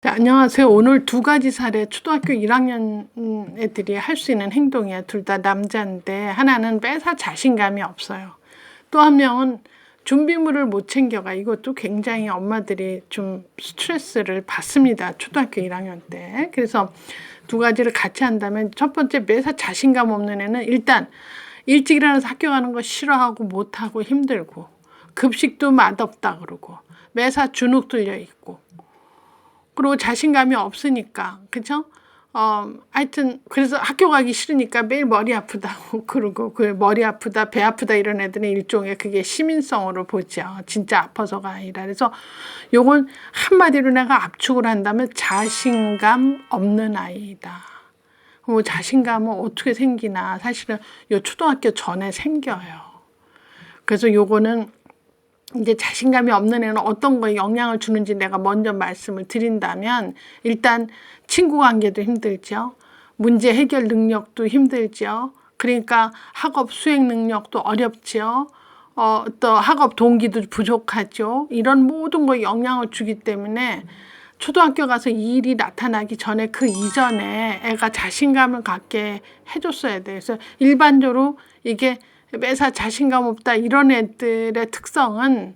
네, 안녕하세요. 오늘 두 가지 사례 초등학교 1학년 애들이 할 수 있는 행동이에요. 둘 다 남자인데 하나는 매사 자신감이 없어요. 또 한 명은 준비물을 못 챙겨가. 이것도 굉장히 엄마들이 좀 스트레스를 받습니다. 초등학교 1학년 때. 그래서 두 가지를 같이 한다면 첫 번째, 매사 자신감 없는 애는 일단 일찍 일어나서 학교 가는 거 싫어하고 못하고 힘들고 급식도 맛없다 그러고 매사 주눅 들려 있고 그리고 자신감이 없으니까, 그쵸? 하여튼, 그래서 학교 가기 싫으니까 매일 머리 아프다고, 그러고, 그 머리 아프다, 배 아프다 이런 애들은 일종의 그게 시민성으로 보죠. 진짜 아파서가 아니라. 그래서 요건 한마디로 내가 압축을 한다면 자신감 없는 아이다. 뭐 자신감은 어떻게 생기나. 사실은 요 초등학교 전에 생겨요. 그래서 요거는 이제 자신감이 없는 애는 어떤 거에 영향을 주는지 내가 먼저 말씀을 드린다면, 일단 친구 관계도 힘들죠. 문제 해결 능력도 힘들죠. 그러니까 학업 수행 능력도 어렵죠. 또 학업 동기도 부족하죠. 이런 모든 거에 영향을 주기 때문에 초등학교 가서 이 일이 나타나기 전에 그 이전에 애가 자신감을 갖게 해줬어야 돼요. 그래서 일반적으로 이게 매사 자신감 없다 이런 애들의 특성은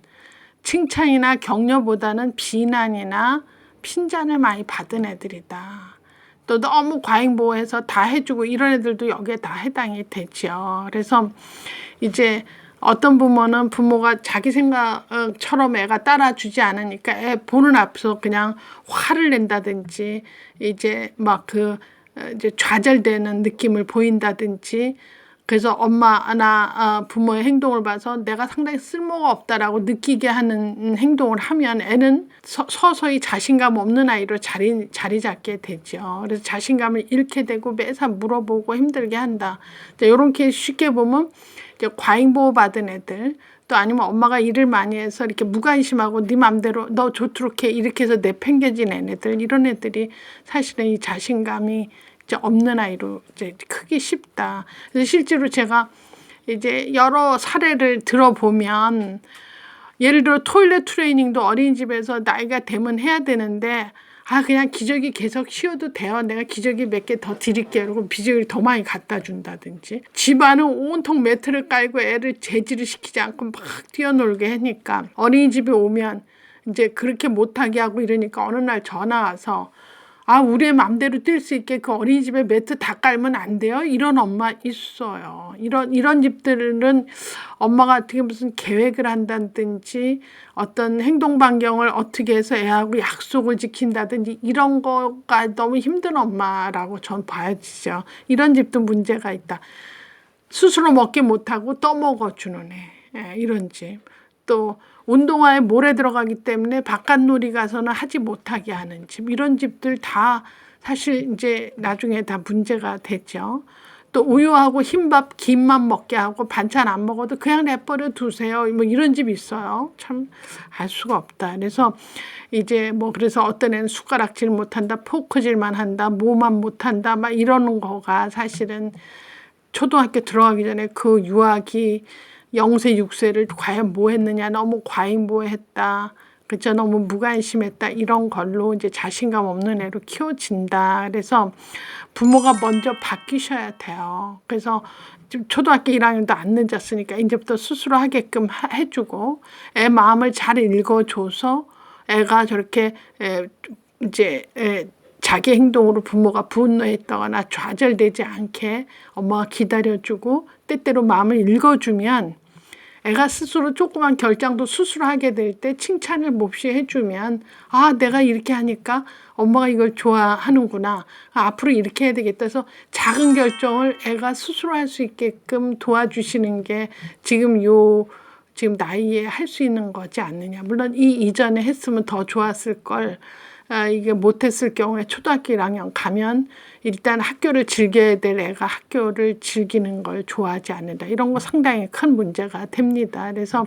칭찬이나 격려보다는 비난이나 핀잔을 많이 받은 애들이다. 또 너무 과잉보호해서 다 해주고 이런 애들도 여기에 다 해당이 되죠. 그래서 이제 어떤 부모는 부모가 자기 생각처럼 애가 따라주지 않으니까 애 보는 앞에서 그냥 화를 낸다든지 이제 막 이제 좌절되는 느낌을 보인다든지, 그래서 엄마나 부모의 행동을 봐서 내가 상당히 쓸모가 없다라고 느끼게 하는 행동을 하면 애는 서서히 자신감 없는 아이로 자리 잡게 되죠. 그래서 자신감을 잃게 되고 매사 물어보고 힘들게 한다. 이런 케이스 쉽게 보면 이제 과잉보호 받은 애들, 또 아니면 엄마가 일을 많이 해서 이렇게 무관심하고 네 맘대로 너 좋도록 해 이렇게 해서 내팽개진 애들, 이런 애들이 사실은 이 자신감이 이제 없는 아이로 이제 크기 쉽다. 그래서 실제로 제가 이제 여러 사례를 들어보면, 예를 들어 토일렛 트레이닝도 어린이집에서 나이가 되면 해야 되는데, 그냥 기저귀 계속 씌워도 돼요. 내가 기저귀 몇 개 더 드릴게요. 그리고 기저귀를 더 많이 갖다 준다든지, 집안은 온통 매트를 깔고 애를 제지를 시키지 않고 막 뛰어놀게 하니까 어린이집에 오면 이제 그렇게 못하게 하고 이러니까 어느 날 전화 와서 우리의 맘대로 뛸 수 있게 그 어린이집에 매트 다 깔면 안 돼요? 이런 엄마 있어요. 이런 집들은 엄마가 어떻게 무슨 계획을 한다든지 어떤 행동 반경을 어떻게 해서 애하고 약속을 지킨다든지 이런 거가 너무 힘든 엄마라고 전 봐야지죠. 이런 집도 문제가 있다. 스스로 먹게 못하고 떠먹어주는 애, 이런 집. 또 운동화에 모래 들어가기 때문에 바깥놀이 가서는 하지 못하게 하는 집, 이런 집들 다 사실 이제 나중에 다 문제가 됐죠. 또 우유하고 흰밥 김만 먹게 하고 반찬 안 먹어도 그냥 내버려 두세요, 뭐 이런 집 있어요. 참 알 수가 없다. 그래서 이제 그래서 어떤 애는 숟가락질 못한다, 포크질만 한다, 뭐만 못한다 막 이러는 거가 사실은 초등학교 들어가기 전에 그 유아기 0세 6세를 과연 뭐 했느냐, 너무 과잉보호했다, 그쵸, 너무 무관심했다, 이런 걸로 이제 자신감 없는 애로 키워진다. 그래서 부모가 먼저 바뀌셔야 돼요. 그래서 지금 초등학교 1학년도 안 늦었으니까 이제부터 스스로 하게끔 해주고 애 마음을 잘 읽어줘서 애가 저렇게 이제 자기 행동으로 부모가 분노했다거나 좌절되지 않게 엄마가 기다려주고 때때로 마음을 읽어주면, 애가 스스로 조그만 결정도 스스로 하게 될 때 칭찬을 몹시 해주면, 내가 이렇게 하니까 엄마가 이걸 좋아하는구나, 앞으로 이렇게 해야 되겠다 해서 작은 결정을 애가 스스로 할 수 있게끔 도와주시는 게 지금 나이에 할 수 있는 거지 않느냐. 물론 이 이전에 했으면 더 좋았을 걸, 이게 못했을 경우에 초등학교 1학년 가면 일단 학교를 즐겨야 될 애가 학교를 즐기는 걸 좋아하지 않는다. 이런 거 상당히 큰 문제가 됩니다. 그래서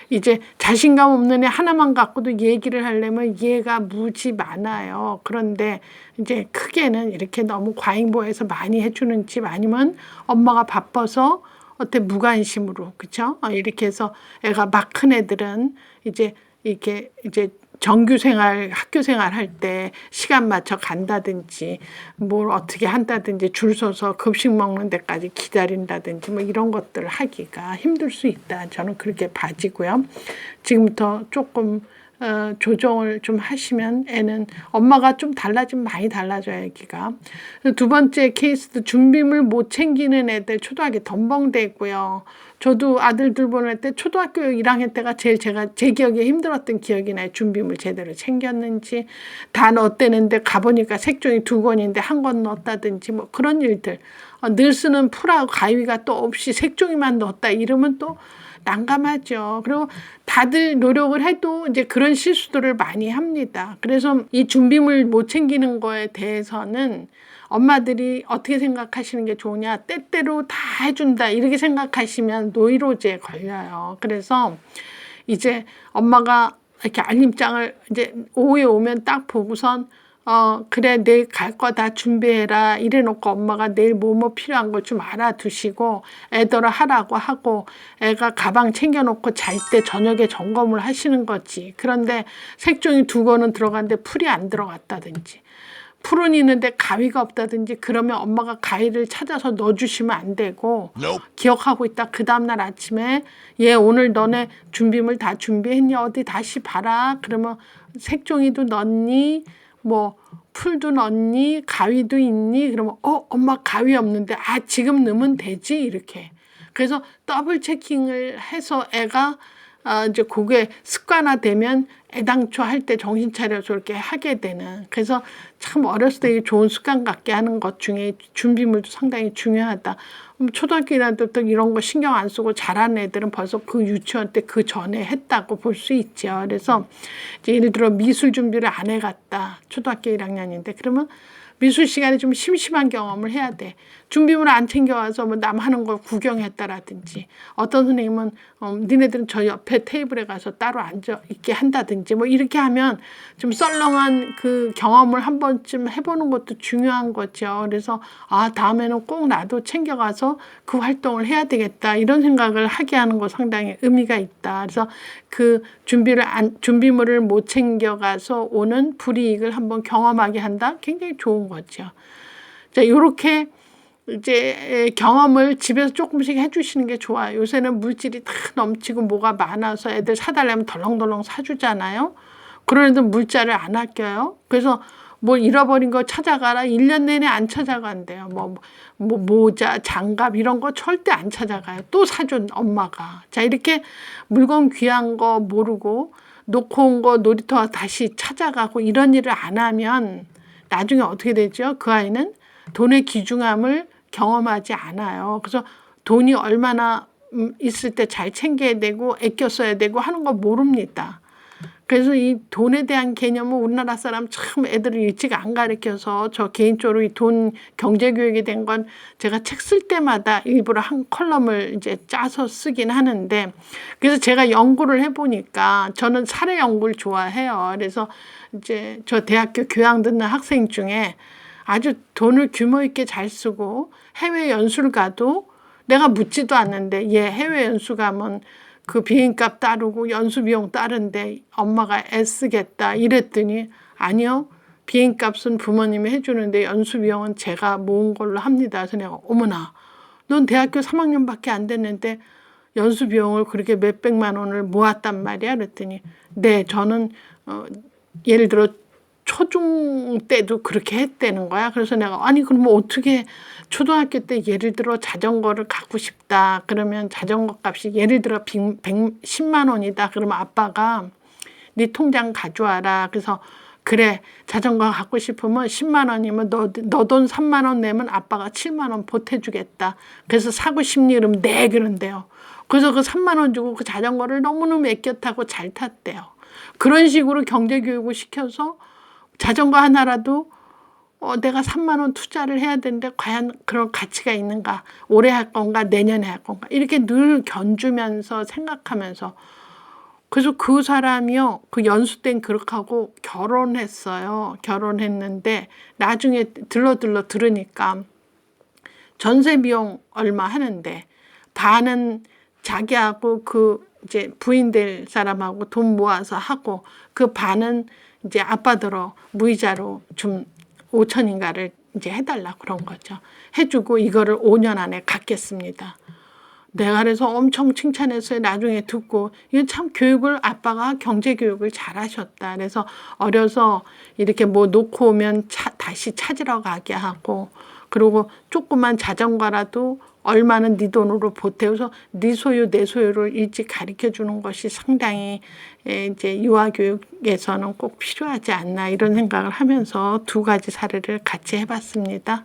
이제 자신감 없는 애 하나만 갖고도 얘기를 하려면 얘가 무지 많아요. 그런데 이제 크게는 이렇게 너무 과잉보호해서 많이 해주는 집, 아니면 엄마가 바빠서 어때 무관심으로, 그쵸? 이렇게 해서 애가 막 큰 애들은 이제 이렇게 이제 정규 생활, 학교 생활 할 때 시간 맞춰 간다든지 뭘 어떻게 한다든지 줄 서서 급식 먹는 데까지 기다린다든지 뭐 이런 것들을 하기가 힘들 수 있다. 저는 그렇게 봐지고요. 지금부터 조금 조정을 좀 하시면 애는 엄마가 좀 달라지면 많이 달라져요. 애기가. 두 번째 케이스도 준비물 못 챙기는 애들 초등학교 덤벙대고요. 저도 아들들 보낼 때 초등학교 1학년 때가 제일 제 기억에 힘들었던 기억이 나요. 준비물 제대로 챙겼는지 다 넣었대는데 가보니까 색종이 2권인데 1권 넣었다든지 뭐 그런 일들. 늘 쓰는 풀하고 가위가 또 없이 색종이만 넣었다 이러면 또 난감하죠. 그리고 다들 노력을 해도 이제 그런 실수들을 많이 합니다. 그래서 이 준비물 못 챙기는 거에 대해서는 엄마들이 어떻게 생각하시는 게 좋으냐, 때때로 다 해준다 이렇게 생각하시면 노이로제에 걸려요. 그래서 이제 엄마가 이렇게 알림장을 이제 오후에 오면 딱 보고선 그래 내일 갈 거 다 준비해라 이래 놓고 엄마가 내일 뭐뭐 필요한 걸 좀 알아두시고 애들을 하라고 하고 애가 가방 챙겨놓고 잘 때 저녁에 점검을 하시는 거지. 그런데 색종이 2권은 들어갔는데 풀이 안 들어갔다든지 풀은 있는데 가위가 없다든지 그러면 엄마가 가위를 찾아서 넣어주시면 안 되고 기억하고 있다. 그 다음날 아침에 얘 오늘 너네 준비물 다 준비했니? 어디 다시 봐라. 그러면 색종이도 넣니? 뭐 풀도 넣니? 가위도 있니? 그러면 엄마 가위 없는데 지금 넣으면 되지 이렇게. 그래서 더블 체킹을 해서 애가 이제 그게 습관화되면 애당초 할 때 정신 차려서 이렇게 하게 되는. 그래서 참 어렸을 때 좋은 습관 갖게 하는 것 중에 준비물도 상당히 중요하다. 초등학교 1학년 때 이런 거 신경 안 쓰고 잘하는 애들은 벌써 그 유치원 때 그 전에 했다고 볼 수 있죠. 그래서 이제 예를 들어 미술 준비를 안 해갔다. 초등학교 1학년인데 그러면 미술 시간에 좀 심심한 경험을 해야 돼. 준비물 안 챙겨와서 뭐 남 하는 걸 구경했다라든지 어떤 선생님은 니네들은 저 옆에 테이블에 가서 따로 앉아 있게 한다든지 뭐 이렇게 하면 좀 썰렁한 그 경험을 한 번쯤 해보는 것도 중요한 거죠. 그래서 다음에는 꼭 나도 챙겨가서 그 활동을 해야 되겠다 이런 생각을 하게 하는 거 상당히 의미가 있다. 그래서 그 준비물을 못 챙겨가서 오는 불이익을 한번 경험하게 한다. 굉장히 좋은 거죠. 자, 이렇게 이제 경험을 집에서 조금씩 해주시는 게 좋아요. 요새는 물질이 다 넘치고 뭐가 많아서 애들 사달라면 덜렁덜렁 사주잖아요. 그런 애들 물자를 안 아껴요. 그래서 뭐 잃어버린 거 찾아가라. 1년 내내 안 찾아간대요. 뭐 모자, 장갑 이런 거 절대 안 찾아가요. 또 사준 엄마가. 자, 이렇게 물건 귀한 거 모르고 놓고 온 거 놀이터 다시 찾아가고 이런 일을 안 하면 나중에 어떻게 되죠? 그 아이는 돈의 귀중함을 경험하지 않아요. 그래서 돈이 얼마나 있을 때 잘 챙겨야 되고 아껴 써야 되고 하는 거 모릅니다. 그래서 이 돈에 대한 개념은 우리나라 사람 참 애들을 일찍 안 가르쳐서 저 개인적으로 이 돈 경제 교육에 대한 건 제가 책 쓸 때마다 일부러 한 컬럼을 이제 짜서 쓰긴 하는데 그래서 제가 연구를 해보니까 저는 사례 연구를 좋아해요. 그래서 이제 저 대학교 교양 듣는 학생 중에 아주 돈을 규모 있게 잘 쓰고 해외 연수를 가도 내가 묻지도 않는데 얘 해외 연수 가면 그 비행값 따르고 연수 비용 따른데 엄마가 애쓰겠다 이랬더니 아니요. 비행값은 부모님이 해주는데 연수 비용은 제가 모은 걸로 합니다. 그래서 내가 어머나 넌 대학교 3학년밖에 안 됐는데 연수 비용을 그렇게 몇백만 원을 모았단 말이야. 그랬더니 네 저는 예를 들어 초중 때도 그렇게 했다는 거야. 그래서 내가 아니 그럼 어떻게 초등학교 때 예를 들어 자전거를 갖고 싶다. 그러면 자전거 값이 예를 들어 10만 원이다. 그러면 아빠가 네 통장 가져와라. 그래서 그래 자전거 갖고 싶으면 10만 원이면 너 돈 3만 원 내면 아빠가 7만 원 보태주겠다. 그래서 사고 싶니? 그러면 네 그런데요. 그래서 그 3만 원 주고 그 자전거를 너무너무 아껴 타고 잘 탔대요. 그런 식으로 경제교육을 시켜서 자전거 하나라도 내가 3만 원 투자를 해야 되는데 과연 그런 가치가 있는가? 올해 할 건가? 내년에 할 건가? 이렇게 늘 견주면서 생각하면서 그래서 그 사람이요. 그 연수 땐 그렇게 하고 결혼했어요. 결혼했는데 나중에 들으니까 전세 비용 얼마 하는데 반은 자기하고 그 이제 부인 될 사람하고 돈 모아서 하고 그 반은 이제 아빠들어 무이자로 좀 5천인가를 이제 해달라 그런 거죠. 해주고 이거를 5년 안에 갚겠습니다. 내가 그래서 엄청 칭찬했어요. 나중에 듣고 이게 참 교육을 아빠가 경제 교육을 잘하셨다. 그래서 어려서 이렇게 뭐 놓고 오면 다시 찾으러 가게 하고 그리고 조그만 자전거라도 얼마는 네 돈으로 보태워서 네 소유 내 소유를 일찍 가르쳐 주는 것이 상당히 이제 유아교육에서는 꼭 필요하지 않나 이런 생각을 하면서 두 가지 사례를 같이 해봤습니다.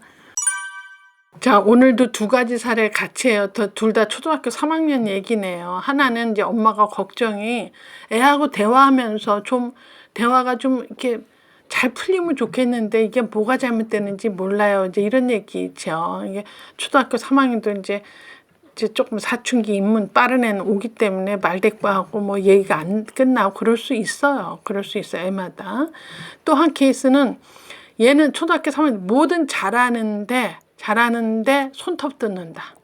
자, 오늘도 두 가지 사례 같이 해요. 둘 다 초등학교 3학년 얘기네요. 하나는 이제 엄마가 걱정이 애하고 대화하면서 좀 대화가 좀 이렇게 잘 풀리면 좋겠는데 이게 뭐가 잘못되는지 몰라요. 이제 이런 얘기 있죠. 이게 초등학교 3학년도 이제 조금 사춘기 입문 빠른 애는 오기 때문에 말대꾸하고 뭐 얘기가 안 끝나고 그럴 수 있어요. 그럴 수 있어요. 애마다. 또 한 케이스는 얘는 초등학교 3학년 뭐든 잘하는데 손톱 뜯는다.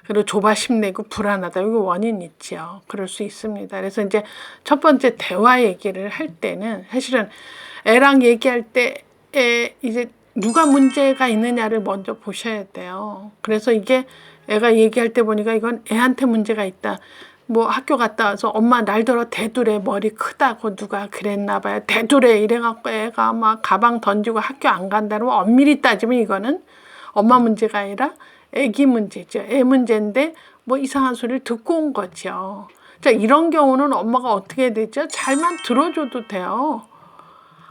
그리고 조바심 내고 불안하다. 이거 원인 있죠. 그럴 수 있습니다. 그래서 이제 첫 번째 대화 얘기를 할 때는 사실은 애랑 얘기할 때 이제 누가 문제가 있느냐를 먼저 보셔야 돼요. 그래서 이게 애가 얘기할 때 보니까 이건 애한테 문제가 있다. 뭐 학교 갔다 와서 엄마 날더러 대두래 머리 크다고 누가 그랬나 봐요. 대두래 이래갖고 애가 막 가방 던지고 학교 안 간다고 엄밀히 따지면 이거는 엄마 문제가 아니라 애기 문제죠. 애 문제인데 뭐 이상한 소리를 듣고 온 거죠. 자, 이런 경우는 엄마가 어떻게 해야 되죠? 잘만 들어줘도 돼요.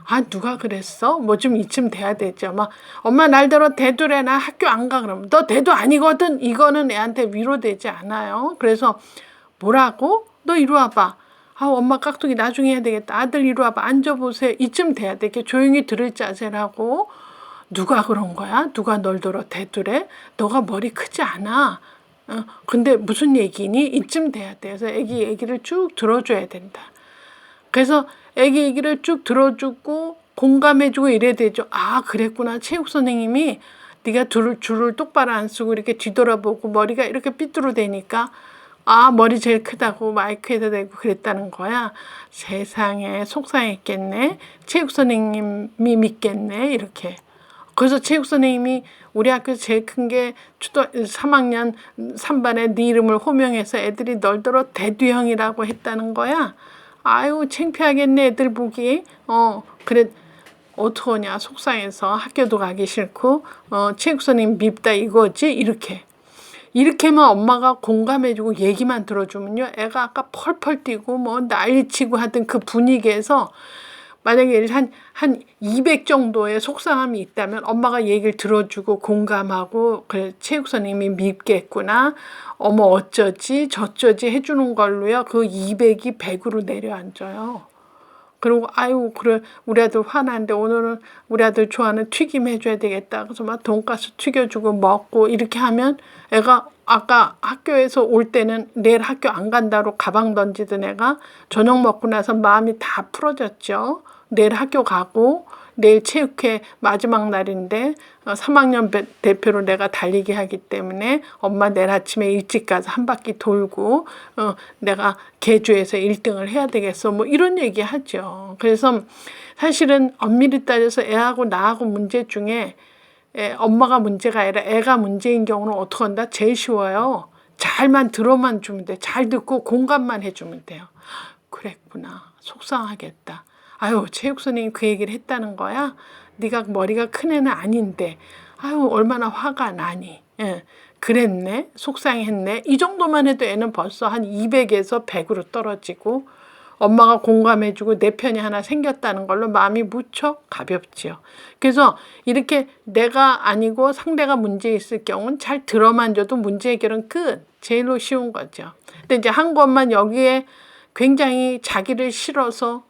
아, 누가 그랬어? 뭐 좀 이쯤 돼야 되죠. 막 엄마 날더러 대두래 나 학교 안 가. 그러면 너 대두 아니거든. 이거는 애한테 위로되지 않아요. 그래서 뭐라고? 너 이리 와봐. 아, 엄마 깍두기 나중에 해야 되겠다. 아들 이리 와봐. 앉아보세요. 이쯤 돼야 돼. 이렇게 조용히 들을 자세를 하고 누가 그런 거야? 누가 널 들어 대두래? 너가 머리 크지 않아. 근데 무슨 얘기니? 이쯤 돼야 돼. 그래서 애기 얘기를 쭉 들어줘야 된다. 그래서 애기 얘기를 쭉 들어주고 공감해주고 이래야 되죠. 아, 그랬구나. 체육 선생님이 네가 줄을 똑바로 안 쓰고 이렇게 뒤돌아보고 머리가 이렇게 삐뚤어대니까 아, 머리 제일 크다고 마이크에다 대고 그랬다는 거야. 세상에 속상했겠네. 체육 선생님이 믿겠네. 이렇게. 그래서 체육 선생님이 우리 학교에서 제일 큰 게 초등 3학년 3반에 네 이름을 호명해서 애들이 널더러 대두형이라고 했다는 거야. 아유, 창피하겠네 애들 보기. 그래 어떡하냐 속상해서 학교도 가기 싫고 체육 선생님 밉다 이거지. 이렇게만 엄마가 공감해주고 얘기만 들어주면요, 애가 아까 펄펄 뛰고 뭐 난리치고 하던 그 분위기에서 만약에 한 200 정도의 속상함이 있다면 엄마가 얘기를 들어주고 공감하고 그래 체육 선생님이 밉겠구나. 어머 어쩌지 저쩌지 해주는 걸로요. 그 200이 100으로 내려앉아요. 그리고 아유 그래 우리 아들 화나는데 오늘은 우리 아들 좋아하는 튀김 해줘야 되겠다. 그래서 막 돈가스 튀겨주고 먹고 이렇게 하면 애가 아까 학교에서 올 때는 내일 학교 안 간다로 가방 던지던 애가 저녁 먹고 나서 마음이 다 풀어졌죠. 내일 학교 가고 내일 체육회 마지막 날인데 3학년 대표로 내가 달리기 하기 때문에 엄마 내일 아침에 일찍 가서 한 바퀴 돌고 내가 계주에서 1등을 해야 되겠어. 뭐 이런 얘기 하죠. 그래서 사실은 엄밀히 따져서 애하고 나하고 문제 중에 엄마가 문제가 아니라 애가 문제인 경우는 어떻게 한다? 제일 쉬워요. 잘만 들어만 주면 돼. 잘 듣고 공감만 해주면 돼요. 그랬구나. 속상하겠다. 아유 체육 선생님이 그 얘기를 했다는 거야? 네가 머리가 큰 애는 아닌데 아유 얼마나 화가 나니. 예, 그랬네. 속상했네. 이 정도만 해도 애는 벌써 한 200에서 100으로 떨어지고 엄마가 공감해주고 내 편이 하나 생겼다는 걸로 마음이 무척 가볍지요. 그래서 이렇게 내가 아니고 상대가 문제 있을 경우는 잘 들어만 줘도 문제 해결은 끝. 제일로 쉬운 거죠. 근데 이제 한국 엄마는 여기에 굉장히 자기를 실어서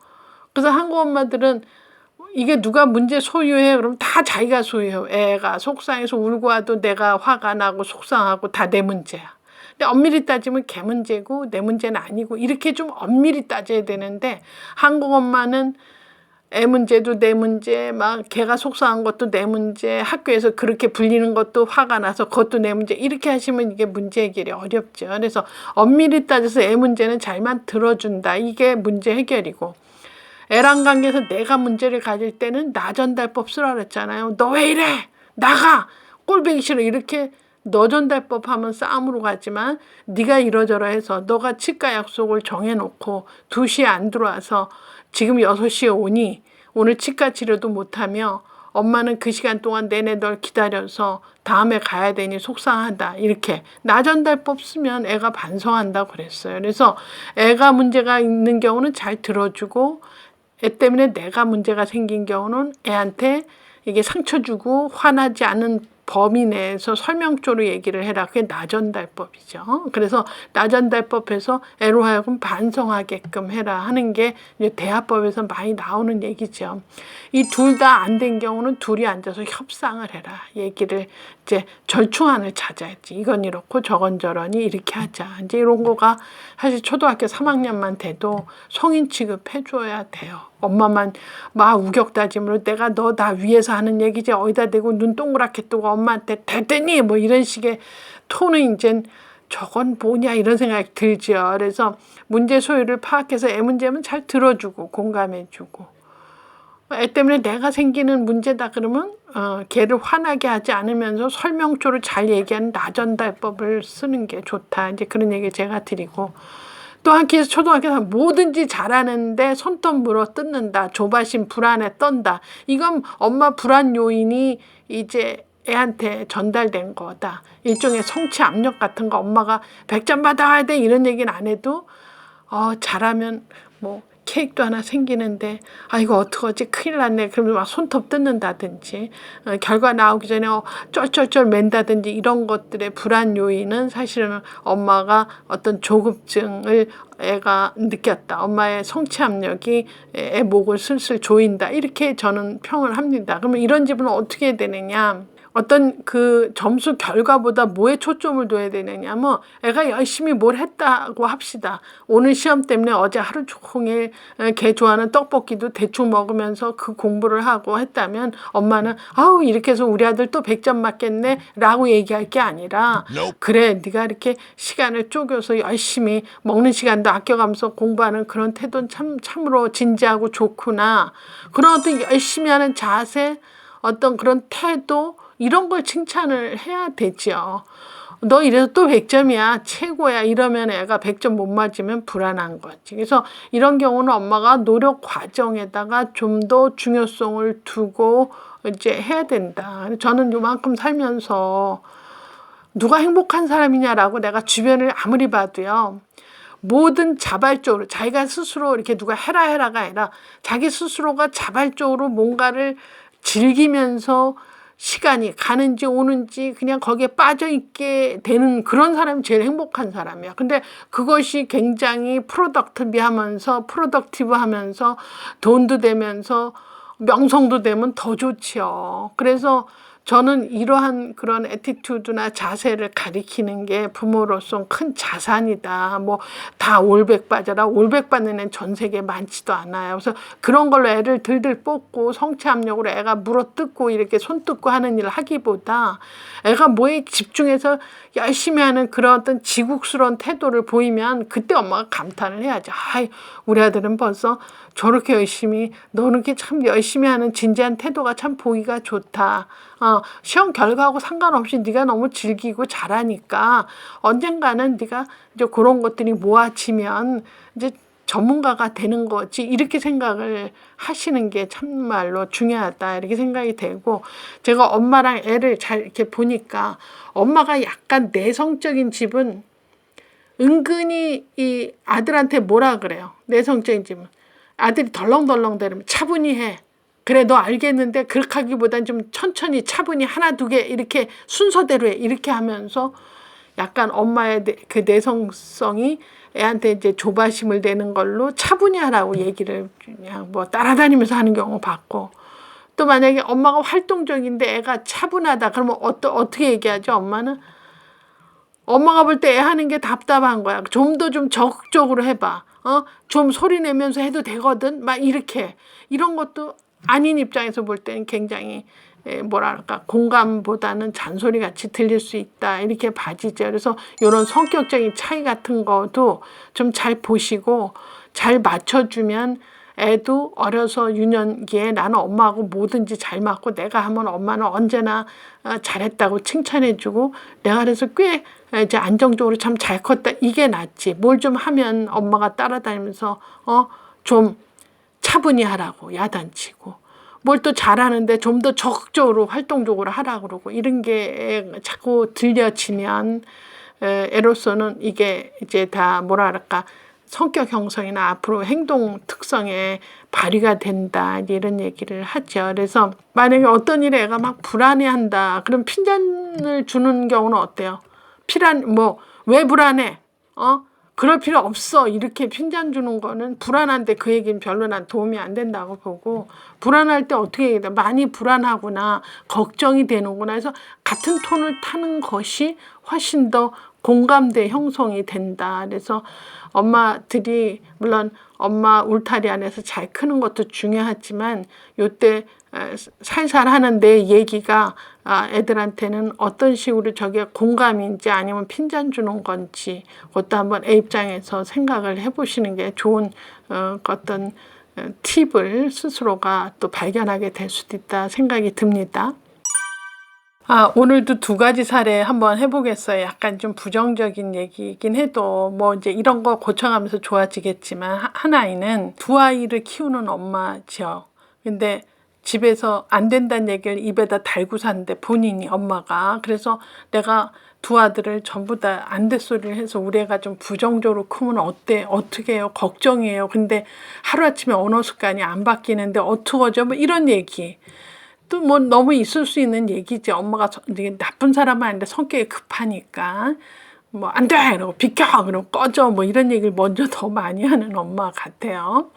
그래서 한국 엄마들은 이게 누가 문제 소유해 그러면 다 자기가 소유해요. 애가 속상해서 울고 와도 내가 화가 나고 속상하고 다 내 문제야. 근데 엄밀히 따지면 걔 문제고 내 문제는 아니고 이렇게 좀 엄밀히 따져야 되는데 한국 엄마는 애 문제도 내 문제, 막 걔가 속상한 것도 내 문제, 학교에서 그렇게 불리는 것도 화가 나서 그것도 내 문제, 이렇게 하시면 이게 문제 해결이 어렵죠. 그래서 엄밀히 따져서 애 문제는 잘만 들어준다, 이게 문제 해결이고, 애랑 관계에서 내가 문제를 가질 때는 나 전달법 쓰라 그랬잖아요. 너 왜 이래? 나가! 꼴보기 싫어. 이렇게 너 전달법 하면 싸움으로 가지만, 네가 이러저러 해서 너가 치과 약속을 정해놓고 2시에 안 들어와서 지금 6시에 오니 오늘 치과 치료도 못하며 엄마는 그 시간 동안 내내 널 기다려서 다음에 가야 되니 속상하다, 이렇게 나 전달법 쓰면 애가 반성한다고 그랬어요. 그래서 애가 문제가 있는 경우는 잘 들어주고, 애 때문에 내가 문제가 생긴 경우는 애한테 이게 상처 주고 화나지 않은 범위 내에서 설명조로 얘기를 해라. 그게 나전달법이죠. 그래서 나전달법에서 애로 하여금 반성하게끔 해라 하는 게 이제 대화법에서 많이 나오는 얘기죠. 이 둘 다 안 된 경우는 둘이 앉아서 협상을 해라. 얘기를 이제 절충안을 찾아야지. 이건 이렇고 저건 저러니 이렇게 하자. 이제 이런 거가 사실 초등학교 3학년만 돼도 성인 취급해줘야 돼요. 엄마만 막 우격다짐으로 내가 너 나 위해서 하는 얘기지 어디다 대고 눈 동그랗게 뜨고 엄마한테 대더니 뭐 이런 식의 톤은 이젠 저건 뭐냐 이런 생각이 들죠. 그래서 문제 소유를 파악해서 애 문제면 잘 들어주고 공감해주고, 애 때문에 내가 생기는 문제다 그러면 걔를 화나게 하지 않으면서 설명조를 잘 얘기하는 나전달법을 쓰는 게 좋다. 이제 그런 얘기 제가 드리고, 또 학교에서 초등학교에서 뭐든지 잘하는데 손톱 물어 뜯는다, 조바심 불안에 떤다, 이건 엄마 불안 요인이 이제 애한테 전달된 거다. 일종의 성취 압력 같은 거, 엄마가 100점 받아야 돼 이런 얘기는 안 해도 잘하면 뭐 케이크도 하나 생기는데 아 이거 어떡하지 큰일 났네 그러면 막 손톱 뜯는다든지, 결과 나오기 전에 쩔쩔쩔 맨다든지, 이런 것들의 불안 요인은 사실은 엄마가 어떤 조급증을 애가 느꼈다, 엄마의 성취 압력이 애 목을 슬슬 조인다, 이렇게 저는 평을 합니다. 그러면 이런 집은 어떻게 해야 되느냐, 어떤 그 점수 결과보다 뭐에 초점을 둬야 되느냐, 뭐 애가 열심히 뭘 했다고 합시다. 오늘 시험 때문에 어제 하루 종일 걔 좋아하는 떡볶이도 대충 먹으면서 그 공부를 하고 했다면 엄마는 아우 이렇게 해서 우리 아들 또 100점 맞겠네 라고 얘기할 게 아니라, 그래 네가 이렇게 시간을 쪼개서 열심히 먹는 시간도 아껴가면서 공부하는 그런 태도는 참으로 진지하고 좋구나, 그런 어떤 열심히 하는 자세, 어떤 그런 태도, 이런 걸 칭찬을 해야 되죠. 너 이래서 또 100점이야 최고야 이러면 애가 100점 못 맞으면 불안한 거지. 그래서 이런 경우는 엄마가 노력 과정에다가 좀 더 중요성을 두고 이제 해야 된다. 저는 요만큼 살면서 누가 행복한 사람이냐라고 내가 주변을 아무리 봐도요, 모든 자발적으로 자기가 스스로 이렇게 누가 해라가 아니라 자기 스스로가 자발적으로 뭔가를 즐기면서 시간이 가는지 오는지 그냥 거기에 빠져 있게 되는 그런 사람이 제일 행복한 사람이야. 근데 그것이 굉장히 프로덕티브 하면서 돈도 되면서 명성도 되면 더 좋지요. 그래서 저는 이러한 그런 애티튜드나 자세를 가리키는 게 부모로서 큰 자산이다. 뭐 다 올백 빠져라. 올백 받는 애는 전 세계에 많지도 않아요. 그래서 그런 걸로 애를 들들 뽑고 성취 압력으로 애가 물어뜯고 이렇게 손 뜯고 하는 일을 하기보다 애가 뭐에 집중해서 열심히 하는 그런 어떤 지국스러운 태도를 보이면 그때 엄마가 감탄을 해야지. 아이 우리 아들은 벌써 저렇게 열심히, 너는 이렇게 참 열심히 하는 진지한 태도가 참 보기가 좋다. 시험 결과하고 상관없이 네가 너무 즐기고 잘하니까 언젠가는 네가 이제 그런 것들이 모아지면 이제 전문가가 되는 거지, 이렇게 생각을 하시는 게 참말로 중요하다, 이렇게 생각이 되고, 제가 엄마랑 애를 잘 이렇게 보니까 엄마가 약간 내성적인 집은 은근히 이 아들한테 뭐라 그래요. 내성적인 집은 아들이 덜렁덜렁대면 차분히 해. 그래 너 알겠는데 그렇게 하기보단 좀 천천히 차분히 하나 두 개 이렇게 순서대로 해. 이렇게 하면서 약간 엄마의 그 내성성이 애한테 이제 조바심을 내는 걸로 차분히 하라고 얘기를 그냥 뭐 따라다니면서 하는 경우 봤고, 또 만약에 엄마가 활동적인데 애가 차분하다 그러면 어떻게 얘기하죠? 엄마가 볼 때 애 하는 게 답답한 거야. 좀 더 좀 적극적으로 해봐. 좀 소리 내면서 해도 되거든. 막 이렇게 이런 것도 아닌 입장에서 볼 때는 굉장히 뭐랄까 공감보다는 잔소리 같이 들릴 수 있다 이렇게 봐지죠. 그래서 이런 성격적인 차이 같은 것도 좀 잘 보시고 잘 맞춰주면 애도 어려서 유년기에 나는 엄마하고 뭐든지 잘 맞고 내가 하면 엄마는 언제나 잘했다고 칭찬해주고 내가 그래서 꽤 이제 안정적으로 참 잘 컸다 이게 낫지. 뭘 좀 하면 엄마가 따라다니면서 좀 차분히 하라고 야단치고 뭘 또 잘하는데 좀 더 적극적으로 활동적으로 하라고 그러고 이런 게 자꾸 들려지면 애로서는 이게 이제 다 뭐랄까 성격 형성이나 앞으로 행동 특성에 발휘가 된다 이런 얘기를 하죠. 그래서 만약에 어떤 일에 애가 막 불안해한다 그럼 핀잔을 주는 경우는 어때요? 왜 불안해? 그럴 필요 없어. 이렇게 핀잔 주는 거는 불안한데 그 얘기는 별로 난 도움이 안 된다고 보고 불안할 때 어떻게 해야 돼? 많이 불안하구나. 걱정이 되는구나 해서 같은 톤을 타는 것이 훨씬 더 공감대 형성이 된다. 그래서 엄마들이 물론 엄마 울타리 안에서 잘 크는 것도 중요하지만 요때 살살 하는 내 얘기가 애들한테는 어떤 식으로 저게 공감인지 아니면 핀잔 주는 건지 그것도 한번 애 입장에서 생각을 해보시는 게 좋은 어떤 팁을 스스로가 또 발견하게 될 수도 있다 생각이 듭니다. 오늘도 두 가지 사례 한번 해보겠어요. 약간 좀 부정적인 얘기이긴 해도 뭐 이제 이런 거 고쳐가면서 좋아지겠지만 한 아이는 두 아이를 키우는 엄마죠. 근데 집에서 안 된다는 얘기를 입에다 달고 사는데 본인이 엄마가 그래서 내가 두 아들을 전부 다 안 돼 소리를 해서 우리 애가 좀 부정적으로 크면 어떻게 해요? 걱정이에요. 근데 하루아침에 언어 습관이 안 바뀌는데 어떡하죠? 뭐 이런 얘기. 또 뭐 너무 있을 수 있는 얘기지. 엄마가 나쁜 사람은 아닌데 성격이 급하니까 뭐 안 돼! 이러고 비켜! 그러고 꺼져! 뭐 이런 얘기를 먼저 더 많이 하는 엄마 같아요.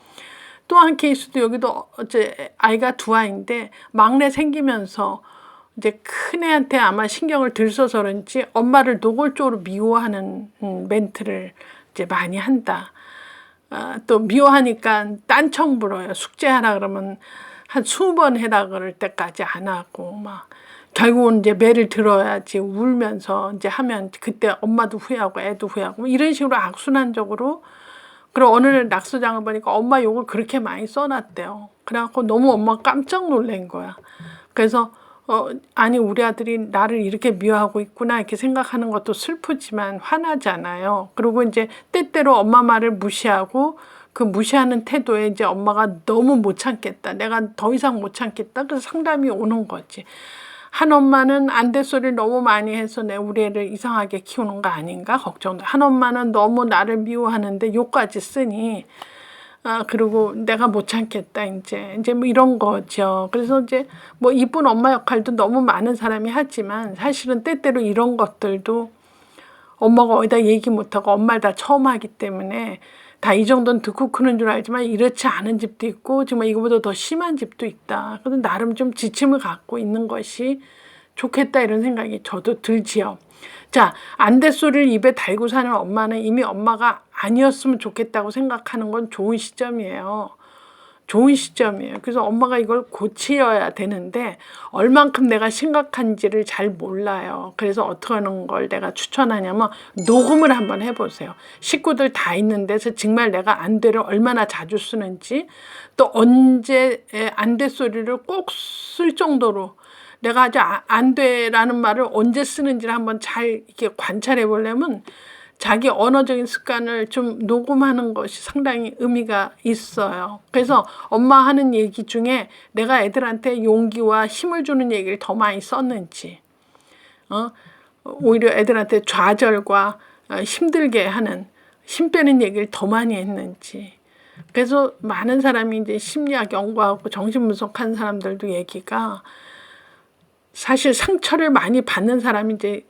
또 한 케이스도 여기도 어째 아이가 두 아이인데 막내 생기면서 이제 큰애한테 아마 신경을 덜 써서 그런지 엄마를 노골적으로 미워하는 멘트를 이제 많이 한다. 또 미워하니까 딴청 불어요. 숙제하라 그러면 한 20번 해라 그럴 때까지 안 하고 막 결국은 이제 매를 들어야지 울면서 이제 하면 그때 엄마도 후회하고 애도 후회하고 이런 식으로 악순환적으로. 그리고 어느 날 낙서장을 보니까 엄마 욕을 그렇게 많이 써놨대요. 그래갖고 너무 엄마가 깜짝 놀란 거야. 그래서 아니 우리 아들이 나를 이렇게 미워하고 있구나 이렇게 생각하는 것도 슬프지만 화나잖아요. 그리고 이제 때때로 엄마 말을 무시하고 그 무시하는 태도에 이제 엄마가 너무 못 참겠다. 내가 더 이상 못 참겠다. 그래서 상담이 오는 거지. 한 엄마는 안 될 소리를 너무 많이 해서 내 우리 애를 이상하게 키우는 거 아닌가 걱정돼. 한 엄마는 너무 나를 미워하는데 욕까지 쓰니 그리고 내가 못 참겠다 이제 뭐 이런 거죠. 그래서 이제 뭐 이쁜 엄마 역할도 너무 많은 사람이 하지만 사실은 때때로 이런 것들도 엄마가 어디다 얘기 못하고 엄마를 다 처음 하기 때문에 다 이 정도는 듣고 크는 줄 알지만 이렇지 않은 집도 있고 정말 이거보다 더 심한 집도 있다. 그래서 나름 좀 지침을 갖고 있는 것이 좋겠다 이런 생각이 저도 들지요. 자, 안 될 소리를 입에 달고 사는 엄마는 이미 엄마가 아니었으면 좋겠다고 생각하는 건 좋은 시점이에요. 좋은 시점이에요. 그래서 엄마가 이걸 고치어야 되는데 얼만큼 내가 심각한지를 잘 몰라요. 그래서 어떻게 하는 걸 내가 추천하냐면 녹음을 한번 해보세요. 식구들 다 있는 데서 정말 내가 안 돼를 얼마나 자주 쓰는지 또 언제 안 돼 소리를 꼭 쓸 정도로 내가 아주 안 돼라는 말을 언제 쓰는지를 한번 잘 이렇게 관찰해 보려면 자기 언어적인 습관을 좀 녹음하는 것이 상당히 의미가 있어요. 그래서 엄마 하는 얘기 중에 내가 애들한테 용기와 힘을 주는 얘기를 더 많이 썼는지 오히려 애들한테 좌절과 힘들게 하는 힘 빼는 얘기를 더 많이 했는지. 그래서 많은 사람이 이제 심리학 연구하고 정신분석하는 사람들도 얘기가 사실 상처를 많이 받는 사람이 이제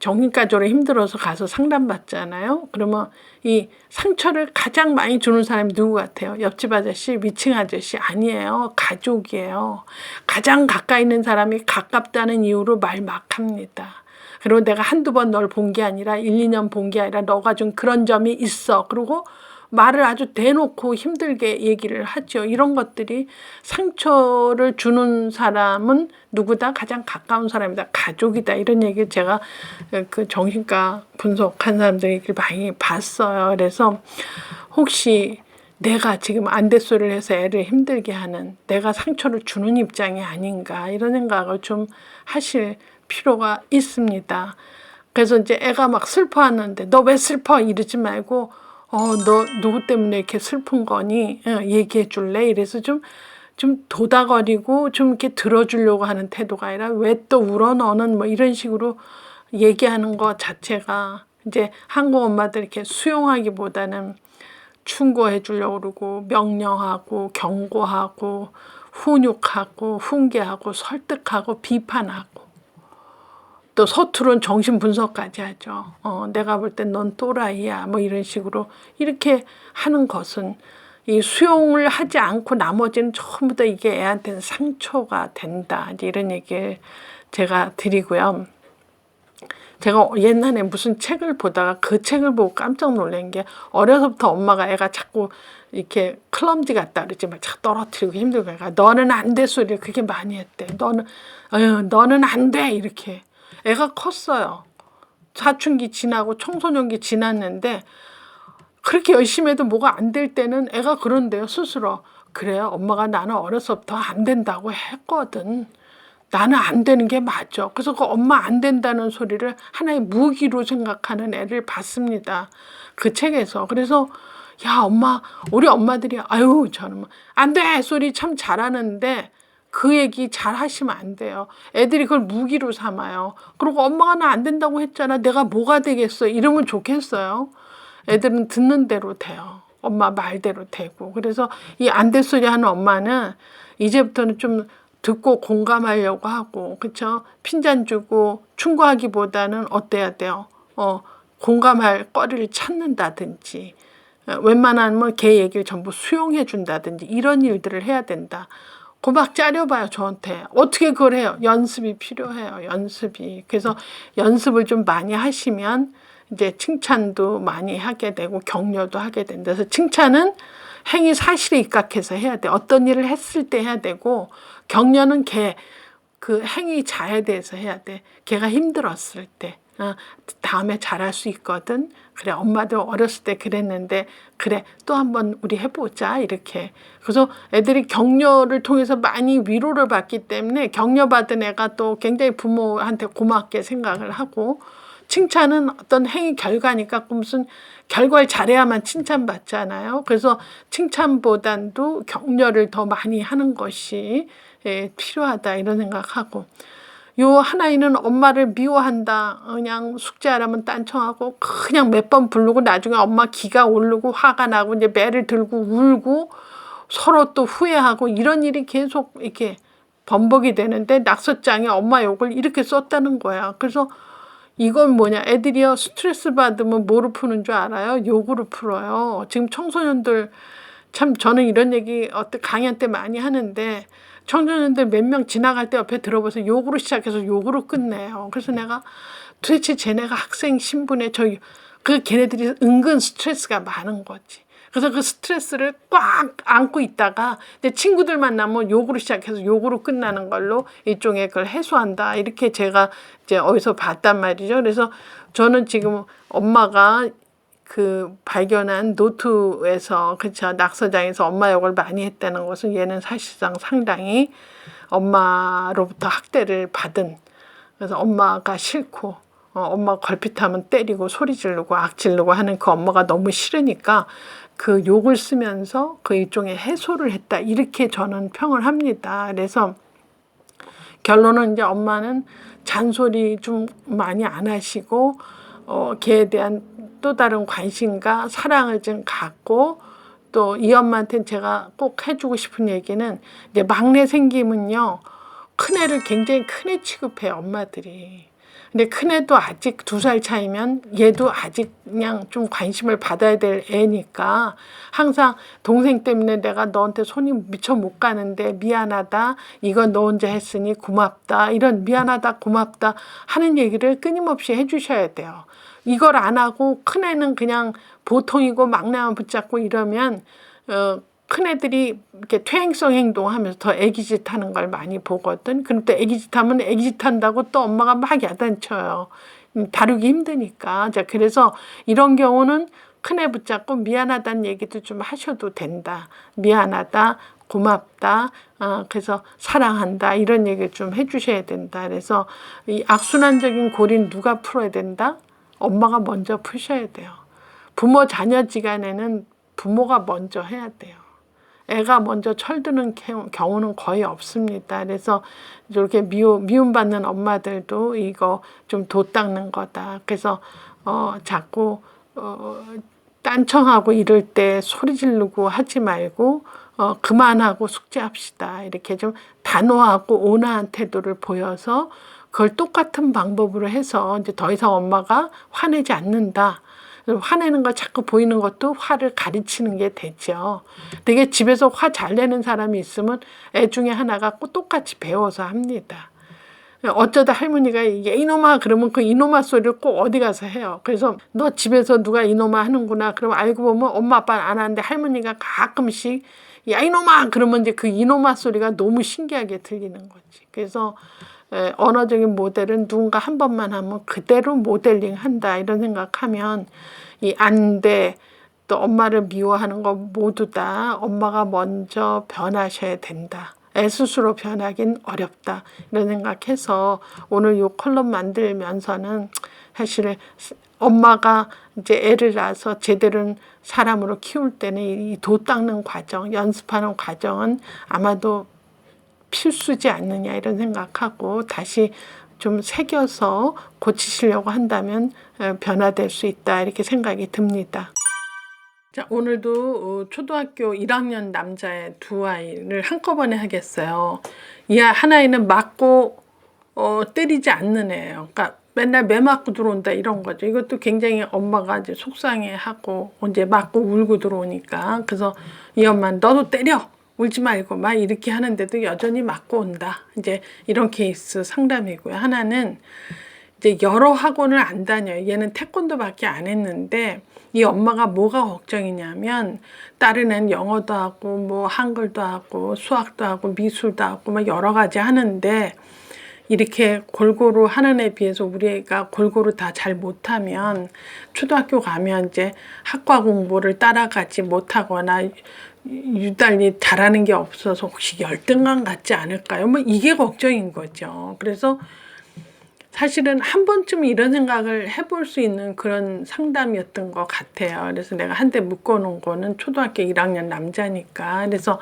정신과적으로 힘들어서 가서 상담받잖아요. 그러면 이 상처를 가장 많이 주는 사람이 누구 같아요? 옆집 아저씨, 위층 아저씨 아니에요. 가족이에요. 가장 가까이 있는 사람이 가깝다는 이유로 말 막 합니다. 그리고 내가 한두 번 널 본 게 아니라 1, 2년 본 게 아니라 너가 좀 그런 점이 있어. 그리고 말을 아주 대놓고 힘들게 얘기를 하죠. 이런 것들이 상처를 주는 사람은 누구다? 가장 가까운 사람이다. 가족이다. 이런 얘기를 제가 그 정신과 분석한 사람들 얘기를 많이 봤어요. 그래서 혹시 내가 지금 안돼소리를 해서 애를 힘들게 하는, 내가 상처를 주는 입장이 아닌가 이런 생각을 좀 하실 필요가 있습니다. 그래서 이제 애가 막 슬퍼하는데 너 왜 슬퍼? 이러지 말고 너 누구 때문에 이렇게 슬픈 거니? 얘기해 줄래? 이래서 좀 도닥거리고 좀 이렇게 들어주려고 하는 태도가 아니라 왜 또 울어 너는 뭐 이런 식으로 얘기하는 것 자체가 이제 한국 엄마들 이렇게 수용하기보다는 충고해 주려고 그러고 명령하고 경고하고 훈육하고 훈계하고 설득하고 비판하고 또 서투른 정신 분석까지 하죠. 내가 볼 땐 넌 또라이야 뭐 이런 식으로 이렇게 하는 것은 이 수용을 하지 않고 나머지는 전부 다 이게 애한테는 상처가 된다. 이제 이런 얘기를 제가 드리고요. 제가 옛날에 무슨 책을 보다가 그 책을 보고 깜짝 놀란 게 어려서부터 엄마가 애가 자꾸 이렇게 클럼지 같다 그러지 막 자꾸 떨어뜨리고 힘들고 그러니까 너는 안 돼 소리를 그렇게 많이 했대. 너는 안 돼 이렇게. 애가 컸어요. 사춘기 지나고 청소년기 지났는데 그렇게 열심히 해도 뭐가 안 될 때는 애가 그런데요 스스로. 그래요 엄마가 나는 어려서부터 안 된다고 했거든. 나는 안 되는 게 맞아. 그래서 그 엄마 안 된다는 소리를 하나의 무기로 생각하는 애를 봤습니다. 그 책에서. 그래서 야 엄마 우리 엄마들이 아유 저는 안 돼 소리 참 잘하는데 그 얘기 잘 하시면 안 돼요. 애들이 그걸 무기로 삼아요. 그리고 엄마가 나 안 된다고 했잖아. 내가 뭐가 되겠어. 이러면 좋겠어요. 애들은 듣는 대로 돼요. 엄마 말대로 되고. 그래서 이 안 될 소리 하는 엄마는 이제부터는 좀 듣고 공감하려고 하고, 그쵸? 핀잔 주고 충고하기보다는 어때야 돼요? 공감할 거리를 찾는다든지, 웬만하면 걔 얘기를 전부 수용해 준다든지, 이런 일들을 해야 된다. 고막 짜려봐요, 저한테. 어떻게 그걸 해요? 연습이 필요해요, 연습이. 그래서 연습을 좀 많이 하시면, 이제 칭찬도 많이 하게 되고, 격려도 하게 된다. 그래서 칭찬은 행위 사실에 입각해서 해야 돼. 어떤 일을 했을 때 해야 되고, 격려는 그 행위 자에 대해서 해야 돼. 걔가 힘들었을 때. 다음에 잘할 수 있거든. 그래 엄마도 어렸을 때 그랬는데 그래 또 한번 우리 해보자 이렇게. 그래서 애들이 격려를 통해서 많이 위로를 받기 때문에 격려받은 애가 또 굉장히 부모한테 고맙게 생각을 하고, 칭찬은 어떤 행위 결과니까 무슨 결과를 잘해야만 칭찬받잖아요. 그래서 칭찬보단도 격려를 더 많이 하는 것이 필요하다 이런 생각하고, 요 하나이는 엄마를 미워한다. 그냥 숙제하라면 딴청하고 그냥 몇 번 부르고 나중에 엄마 기가 오르고 화가 나고 이제 매를 들고 울고 서로 또 후회하고 이런 일이 계속 이렇게 번복이 되는데 낙서장에 엄마 욕을 이렇게 썼다는 거야. 그래서 이건 뭐냐, 애들이요 스트레스 받으면 뭐로 푸는 줄 알아요? 욕으로 풀어요. 지금 청소년들 참 저는 이런 얘기 강연 때 많이 하는데 청소년들 몇 명 지나갈 때 옆에 들어보세요. 욕으로 시작해서 욕으로 끝내요. 그래서 내가 도대체 쟤네가 학생 신분에 그 걔네들이 은근 스트레스가 많은 거지. 그래서 그 스트레스를 꽉 안고 있다가 이제 친구들 만나면 욕으로 시작해서 욕으로 끝나는 걸로 일종의 그걸 해소한다. 이렇게 제가 이제 어디서 봤단 말이죠. 그래서 저는 지금 엄마가 그 발견한 노트에서 그쵸 낙서장에서 엄마 욕을 많이 했다는 것은 얘는 사실상 상당히 엄마로부터 학대를 받은, 그래서 엄마가 싫고 엄마 걸핏하면 때리고 소리 지르고 악 지르고 하는 그 엄마가 너무 싫으니까 그 욕을 쓰면서 그 일종의 해소를 했다 이렇게 저는 평을 합니다. 그래서 결론은 이제 엄마는 잔소리 좀 많이 안 하시고 걔에 대한 또 다른 관심과 사랑을 좀 갖고, 또 이 엄마한테는 제가 꼭 해주고 싶은 얘기는 이제 막내 생기면요 큰애를 굉장히 큰애 취급해요 엄마들이. 근데 큰애도 아직 2살 차이면 얘도 아직 그냥 좀 관심을 받아야 될 애니까 항상 동생 때문에 내가 너한테 손이 미처 못 가는데 미안하다, 이건 너 혼자 했으니 고맙다, 이런 미안하다 고맙다 하는 얘기를 끊임없이 해주셔야 돼요. 이걸 안 하고 큰애는 그냥 보통이고 막내만 붙잡고 이러면 큰애들이 이렇게 퇴행성 행동하면서 더 애기짓 하는 걸 많이 보거든. 그럼 또 애기짓 하면 애기짓 한다고 또 엄마가 막 야단쳐요. 다루기 힘드니까. 자, 그래서 이런 경우는 큰애 붙잡고 미안하다는 얘기도 좀 하셔도 된다. 미안하다, 고맙다, 그래서 사랑한다, 이런 얘기 좀 해주셔야 된다. 그래서 이 악순환적인 고리는 누가 풀어야 된다? 엄마가 먼저 푸셔야 돼요. 부모 자녀지간에는 부모가 먼저 해야 돼요. 애가 먼저 철드는 경우는 거의 없습니다. 그래서 이렇게 미움받는 엄마들도 이거 좀 도 닦는 거다. 그래서 자꾸 딴청하고 이럴 때 소리 지르고 하지 말고 그만하고 숙제합시다. 이렇게 좀 단호하고 온화한 태도를 보여서 그걸 똑같은 방법으로 해서 이제 더 이상 엄마가 화내지 않는다. 화내는 걸 자꾸 보이는 것도 화를 가르치는 게 되죠. 되게 집에서 화 잘 내는 사람이 있으면 애 중에 하나가 꼭 똑같이 배워서 합니다. 어쩌다 할머니가 얘 이놈아 그러면 그 이놈아 소리를 꼭 어디 가서 해요. 그래서 너 집에서 누가 이놈아 하는구나. 그러면 알고 보면 엄마 아빠는 안 하는데 할머니가 가끔씩 야 이놈아 그러면 이제 그 이놈아 소리가 너무 신기하게 들리는 거지. 그래서 언어적인 모델은 누군가 한 번만 하면 그대로 모델링 한다 이런 생각하면 이 안 돼, 또 엄마를 미워하는 거 모두 다 엄마가 먼저 변하셔야 된다. 애 스스로 변하긴 어렵다 이런 생각해서 오늘 요 컬럼 만들면서는 사실 엄마가 이제 애를 낳아서 제대로 사람으로 키울 때는 이 도 닦는 과정, 연습하는 과정은 아마도 필수지 않느냐 이런 생각하고 다시 좀 새겨서 고치시려고 한다면 변화될 수 있다 이렇게 생각이 듭니다. 자, 오늘도 초등학교 1학년 남자의 두 아이를 한꺼번에 하겠어요. 이 한 아이는 맞고 때리지 않는 애예요. 그러니까 맨날 매 맞고 들어온다 이런 거죠. 이것도 굉장히 엄마가 이제 속상해하고 이제 맞고 울고 들어오니까 그래서 이 엄마는 너도 때려 울지 말고 막 이렇게 하는데도 여전히 맞고 온다. 이제 이런 케이스 상담이고요. 하나는 이제 여러 학원을 안 다녀요. 얘는 태권도밖에 안 했는데 이 엄마가 뭐가 걱정이냐면 다른 애는 영어도 하고 뭐 한글도 하고 수학도 하고 미술도 하고 막 여러 가지 하는데 이렇게 골고루 하는 애에 비해서 우리 애가 골고루 다 잘 못하면 초등학교 가면 이제 학과 공부를 따라가지 못하거나 유달리 잘하는 게 없어서 혹시 열등감 갖지 않을까요? 뭐 이게 걱정인 거죠. 그래서 사실은 한 번쯤 이런 생각을 해볼 수 있는 그런 상담이었던 것 같아요. 그래서 내가 한때 묶어놓은 거는 초등학교 1학년 남자니까. 그래서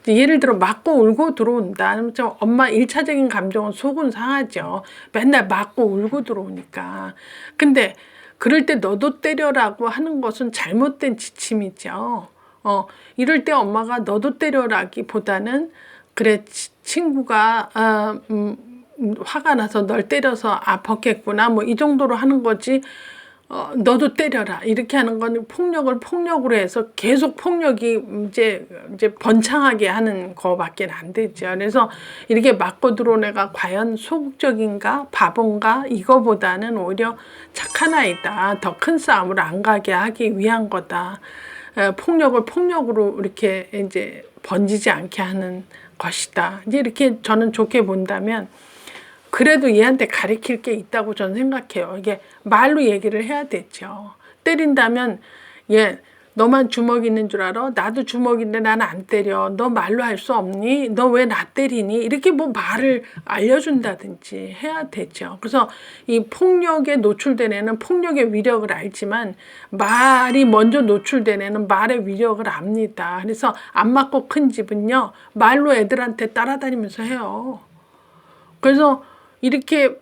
예를 들어 맞고 울고 들어온다. 그럼 엄마 1차적인 감정은 속은 상하죠. 맨날 맞고 울고 들어오니까. 근데 그럴 때 너도 때려라고 하는 것은 잘못된 지침이죠. 이럴 때 엄마가 너도 때려라기보다는 그래 친구가 화가 나서 널 때려서 아팠겠구나 뭐 이 정도로 하는 거지 너도 때려라 이렇게 하는 건 폭력을 폭력으로 해서 계속 폭력이 이제 번창하게 하는 거밖에 안 되죠. 그래서 이렇게 맞고 들어온 애가 과연 소극적인가 바본가 이거보다는 오히려 착한 아이다. 더 큰 싸움을 안 가게 하기 위한 거다. 폭력을 폭력으로 이렇게 이제 번지지 않게 하는 것이다. 이제 이렇게 저는 좋게 본다면 그래도 얘한테 가르칠 게 있다고 저는 생각해요. 이게 말로 얘기를 해야 되죠. 때린다면 얘 너만 주먹 있는 줄 알아? 나도 주먹인데 나는 안 때려. 너 말로 할 수 없니? 너 왜 나 때리니? 이렇게 뭐 말을 알려준다든지 해야 되죠. 그래서 이 폭력에 노출된 애는 폭력의 위력을 알지만 말이 먼저 노출된 애는 말의 위력을 압니다. 그래서 안 맞고 큰 집은요. 말로 애들한테 따라다니면서 해요. 그래서 이렇게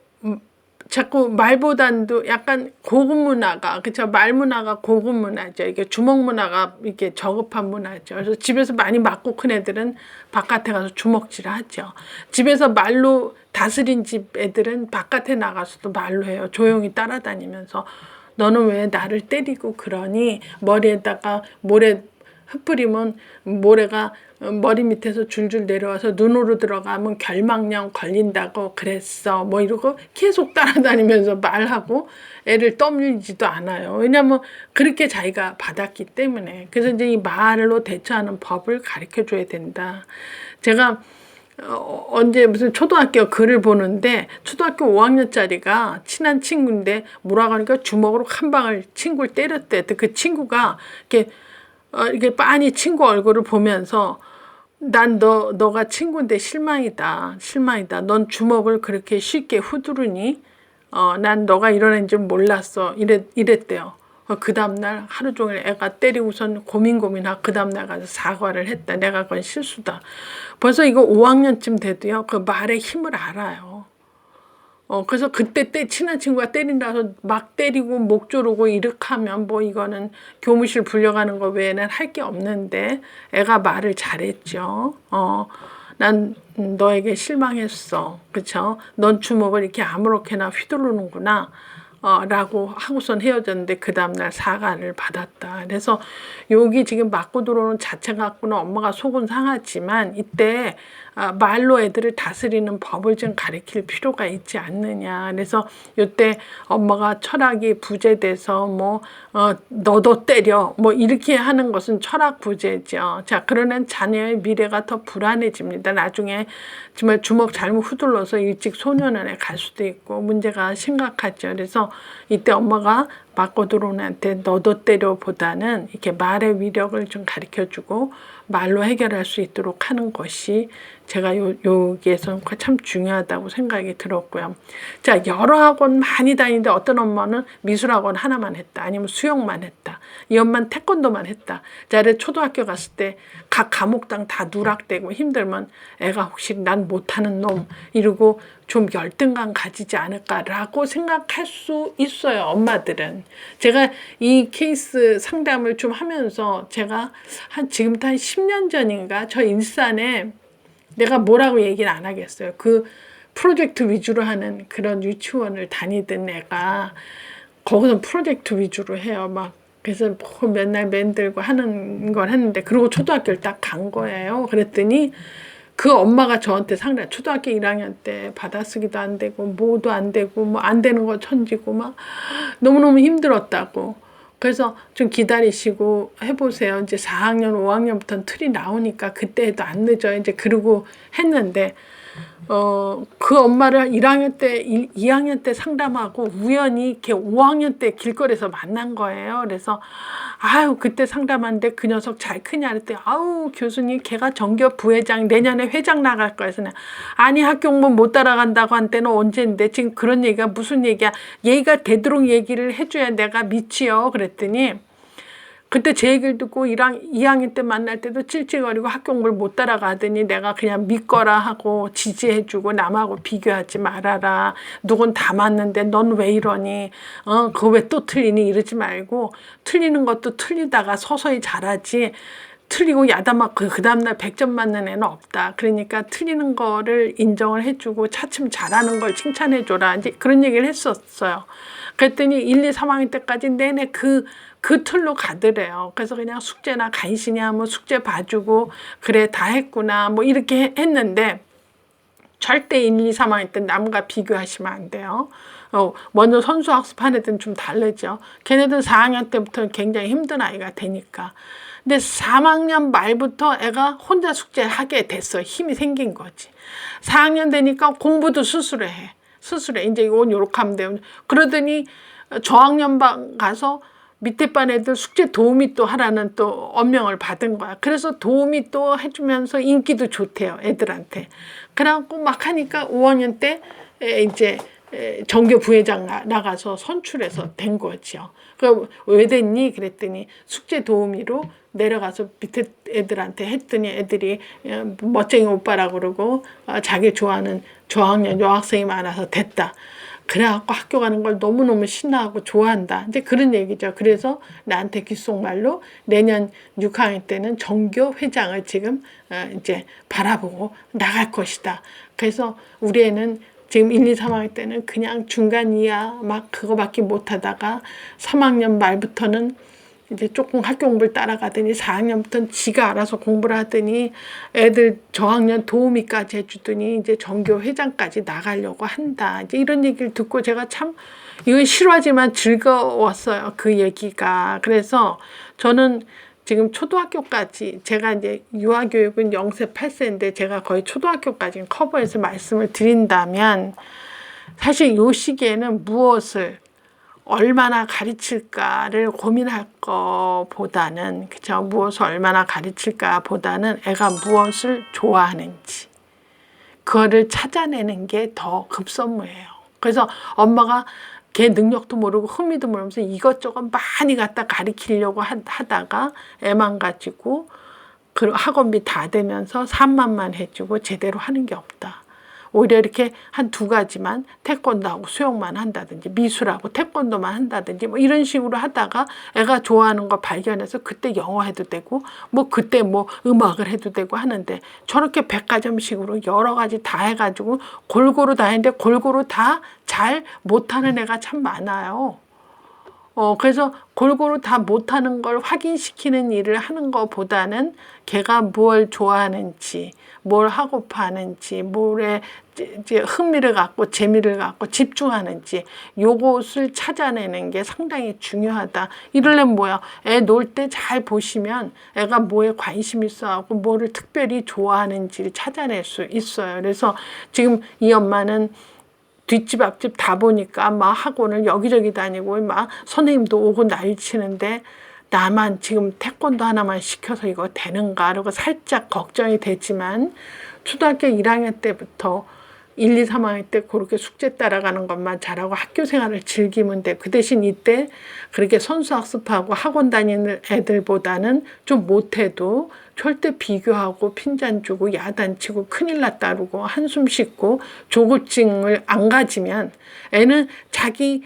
자꾸 말보단도 약간 고급 문화가 그쵸 말 문화가 고급 문화죠. 이게 주먹 문화가 이게 저급한 문화죠. 그래서 집에서 많이 맞고 큰 애들은 바깥에 가서 주먹질을 하죠. 집에서 말로 다스린 집 애들은 바깥에 나가서도 말로 해요. 조용히 따라다니면서 너는 왜 나를 때리고 그러니 머리에다가 모래 흩뿌리면 모래가 머리 밑에서 줄줄 내려와서 눈으로 들어가면 결막염 걸린다고 그랬어. 뭐 이러고 계속 따라다니면서 말하고 애를 떠밀지도 않아요. 왜냐면 그렇게 자기가 받았기 때문에. 그래서 이제 이 말로 대처하는 법을 가르쳐 줘야 된다. 제가 언제 무슨 초등학교 글을 보는데 초등학교 5학년짜리가 친한 친구인데 뭐라고 하니까 주먹으로 한 방을 친구를 때렸대. 그 친구가 이렇게 빤히 친구 얼굴을 보면서 난 너가 친구인데 실망이다. 넌 주먹을 그렇게 쉽게 후두르니? 난 너가 이런 애인 줄 몰랐어. 이랬대요. 그 다음날 하루 종일 애가 때리고선 고민하고 그 다음날 가서 사과를 했다. 내가 그건 실수다. 벌써 이거 5학년쯤 돼도요. 그 말의 힘을 알아요. 그래서 그때 친한 친구가 때린다서 막 때리고 목 조르고 이렇게 하면 뭐 이거는 교무실 불려가는 거 외에는 할 게 없는데 애가 말을 잘했죠. 난 너에게 실망했어. 그쵸? 넌 주먹을 이렇게 아무렇게나 휘두르는구나. 라고 하고선 헤어졌는데 그 다음날 사과를 받았다. 그래서 여기 지금 맞고 들어오는 자체 갖고는 엄마가 속은 상하지만 이때 말로 애들을 다스리는 법을 좀 가르칠 필요가 있지 않느냐. 그래서 이때 엄마가 철학이 부재돼서 뭐 너도 때려 뭐 이렇게 하는 것은 철학 부재죠. 자, 그러는 자녀의 미래가 더 불안해집니다. 나중에 정말 주먹 잘못 휘둘러서 일찍 소년원에 갈 수도 있고 문제가 심각하죠. 그래서 이때 엄마가 맞고 들어오는 애한테 너도 때려 보다는 이렇게 말의 위력을 좀 가르쳐주고 말로 해결할 수 있도록 하는 것이 제가 여기에서 참 중요하다고 생각이 들었고요. 자, 여러 학원 많이 다니는데 어떤 엄마는 미술학원 하나만 했다. 아니면 수영만 했다. 이 엄마는 태권도만 했다. 자, 초등학교 갔을 때 각 과목당 다 누락되고 힘들면 애가 혹시 난 못하는 놈 이러고 좀 열등감 가지지 않을까라고 생각할 수 있어요. 엄마들은. 제가 이 케이스 상담을 좀 하면서 제가 지금부터 한 10년 전인가 저 일산에 내가 뭐라고 얘기는 안 하겠어요. 그 프로젝트 위주로 하는 그런 유치원을 다니던 애가 거기서 프로젝트 위주로 해요. 막 그래서 뭐 맨날 만들고 하는 걸 했는데 그리고 초등학교를 딱 간 거예요. 그랬더니 그 엄마가 저한테 상담 초등학교 1학년 때 받아쓰기도 안 되고 뭐도 안 되고 뭐 안 되는 거 천지고 막 너무너무 힘들었다고. 그래서 좀 기다리시고 해보세요. 이제 4학년, 5학년부터는 틀이 나오니까 그때 해도 안 늦어요. 이제 그러고 했는데 그 엄마를 2학년 때 상담하고 우연히 이렇게 5학년 때 길거리에서 만난 거예요. 그래서 아유 그때 상담하는데 그 녀석 잘 크냐 그랬더니 아우 교수님 걔가 전교 부회장 내년에 회장 나갈 거야. 그래서 아니 학교 공부 못 따라간다고 한 때는 언제인데 지금 그런 얘기가 무슨 얘기야. 얘가 되도록 얘기를 해줘야 내가 미치요. 그랬더니 그때 제 얘기를 듣고 2학년 때 만날 때도 찔찔거리고 학교 공부를 못 따라가더니 내가 그냥 믿거라 하고 지지해주고 남하고 비교하지 말아라. 누군 다 맞는데 넌 왜 이러니? 그거 왜 또 틀리니? 이러지 말고 틀리는 것도 틀리다가 서서히 잘하지. 틀리고 야단맞고 그 다음날 100점 맞는 애는 없다. 그러니까 틀리는 거를 인정을 해주고 차츰 잘하는 걸 칭찬해줘라. 이제 그런 얘기를 했었어요. 그랬더니 1, 2, 3학년 때까지 내내 그 틀로 가더래요. 그래서 그냥 숙제나 간신히 뭐 숙제 봐주고 그래 다 했구나 뭐 이렇게 했는데 절대 1, 2, 3학년 때 남과 비교하시면 안 돼요. 먼저 선수학습한 애들은 좀 다르죠. 걔네들 4학년 때부터 굉장히 힘든 아이가 되니까. 근데 3학년 말부터 애가 혼자 숙제하게 됐어. 힘이 생긴 거지. 4학년 되니까 공부도 스스로 해. 이제 이건 요렇게 하면 돼요. 그러더니 저학년반 가서 밑에 반 애들 숙제 도우미 또 하라는 또 엄명을 받은 거야. 그래서 도우미 또 해주면서 인기도 좋대요. 애들한테. 그래갖고 막 하니까 5학년 때 이제 전교 부회장 나가서 선출해서 된 거죠. 그 왜 됐니? 그랬더니 숙제 도우미로 내려가서 밑에 애들한테 했더니 애들이 멋쟁이 오빠라고 그러고 자기 좋아하는 저학년 여학생이 많아서 됐다. 그래갖고 학교 가는 걸 너무너무 신나하고 좋아한다. 이제 그런 얘기죠. 그래서 나한테 귓속말로 내년 6학년 때는 전교 회장을 지금 이제 바라보고 나갈 것이다. 그래서 우리 애는 지금 1, 2, 3학년 때는 그냥 중간 이하 막 그거밖에 못하다가 3학년 말부터는 이제 조금 학교 공부를 따라가더니 4학년부터는 지가 알아서 공부를 하더니 애들 저학년 도우미까지 해주더니 이제 전교 회장까지 나가려고 한다. 이제 이런 얘기를 듣고 제가 참 이건 싫어하지만 즐거웠어요. 그 얘기가. 그래서 저는 지금 초등학교까지 제가 이제 유아교육은 0세 8세인데 제가 거의 초등학교까지 커버해서 말씀을 드린다면 사실 이 시기에는 무엇을 얼마나 가르칠까를 고민할 거보다는 그죠? 무엇을 얼마나 가르칠까 보다는 애가 무엇을 좋아하는지 그거를 찾아내는 게 더 급선무예요. 그래서 엄마가 걔 능력도 모르고 흥미도 모르면서 이것저것 많이 갖다 가르치려고 하다가 애만 가지고 그 학원비 다 되면서 산만만 해주고 제대로 하는 게 없다. 오히려 이렇게 한 2가지만 태권도하고 수영만 한다든지 미술하고 태권도만 한다든지 뭐 이런 식으로 하다가 애가 좋아하는 거 발견해서 그때 영어 해도 되고 뭐 그때 뭐 음악을 해도 되고 하는데 저렇게 백과점식으로 여러 가지 다 해가지고 골고루 다 했는데 골고루 다 잘 못하는 애가 참 많아요. 그래서 골고루 다 못하는 걸 확인시키는 일을 하는 것보다는 걔가 뭘 좋아하는지, 뭘 하고파 하는지, 뭐에 이제 흥미를 갖고 재미를 갖고 집중하는지 요것을 찾아내는 게 상당히 중요하다. 이러려면 뭐야? 애 놀 때 잘 보시면 애가 뭐에 관심 있어하고 뭐를 특별히 좋아하는지를 찾아낼 수 있어요. 그래서 지금 이 엄마는 뒷집 앞집 다 보니까 막 학원을 여기저기 다니고 막 선생님도 오고 난리치는데 나만 지금 태권도 하나만 시켜서 이거 되는가 그러고 살짝 걱정이 되지만 초등학교 1학년 때부터 1, 2, 3학년 때 그렇게 숙제 따라가는 것만 잘하고 학교 생활을 즐기면 돼. 그 대신 이때 그렇게 선수학습하고 학원 다니는 애들보다는 좀 못해도 절대 비교하고 핀잔 주고 야단치고 큰일 났다 그러고 한숨 씻고 조급증을 안 가지면 애는 자기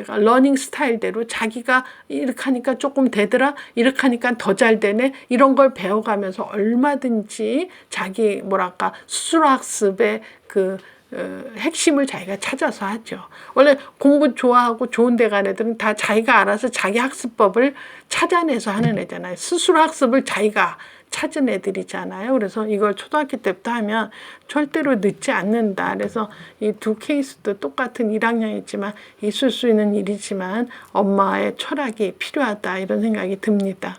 러닝 스타일대로 자기가 이렇게 하니까 조금 되더라 이렇게 하니까 더 잘 되네 이런 걸 배워가면서 얼마든지 자기 수술학습의 핵심을 자기가 찾아서 하죠. 원래 공부 좋아하고 좋은 데 간 애들은 다 자기가 알아서 자기 학습법을 찾아내서 하는 애잖아요. 스스로 학습을 자기가 찾은 애들이잖아요. 그래서 이걸 초등학교 때부터 하면 절대로 늦지 않는다. 그래서 이 2 케이스도 똑같은 1학년이지만 있을 수 있는 일이지만 엄마의 철학이 필요하다 이런 생각이 듭니다.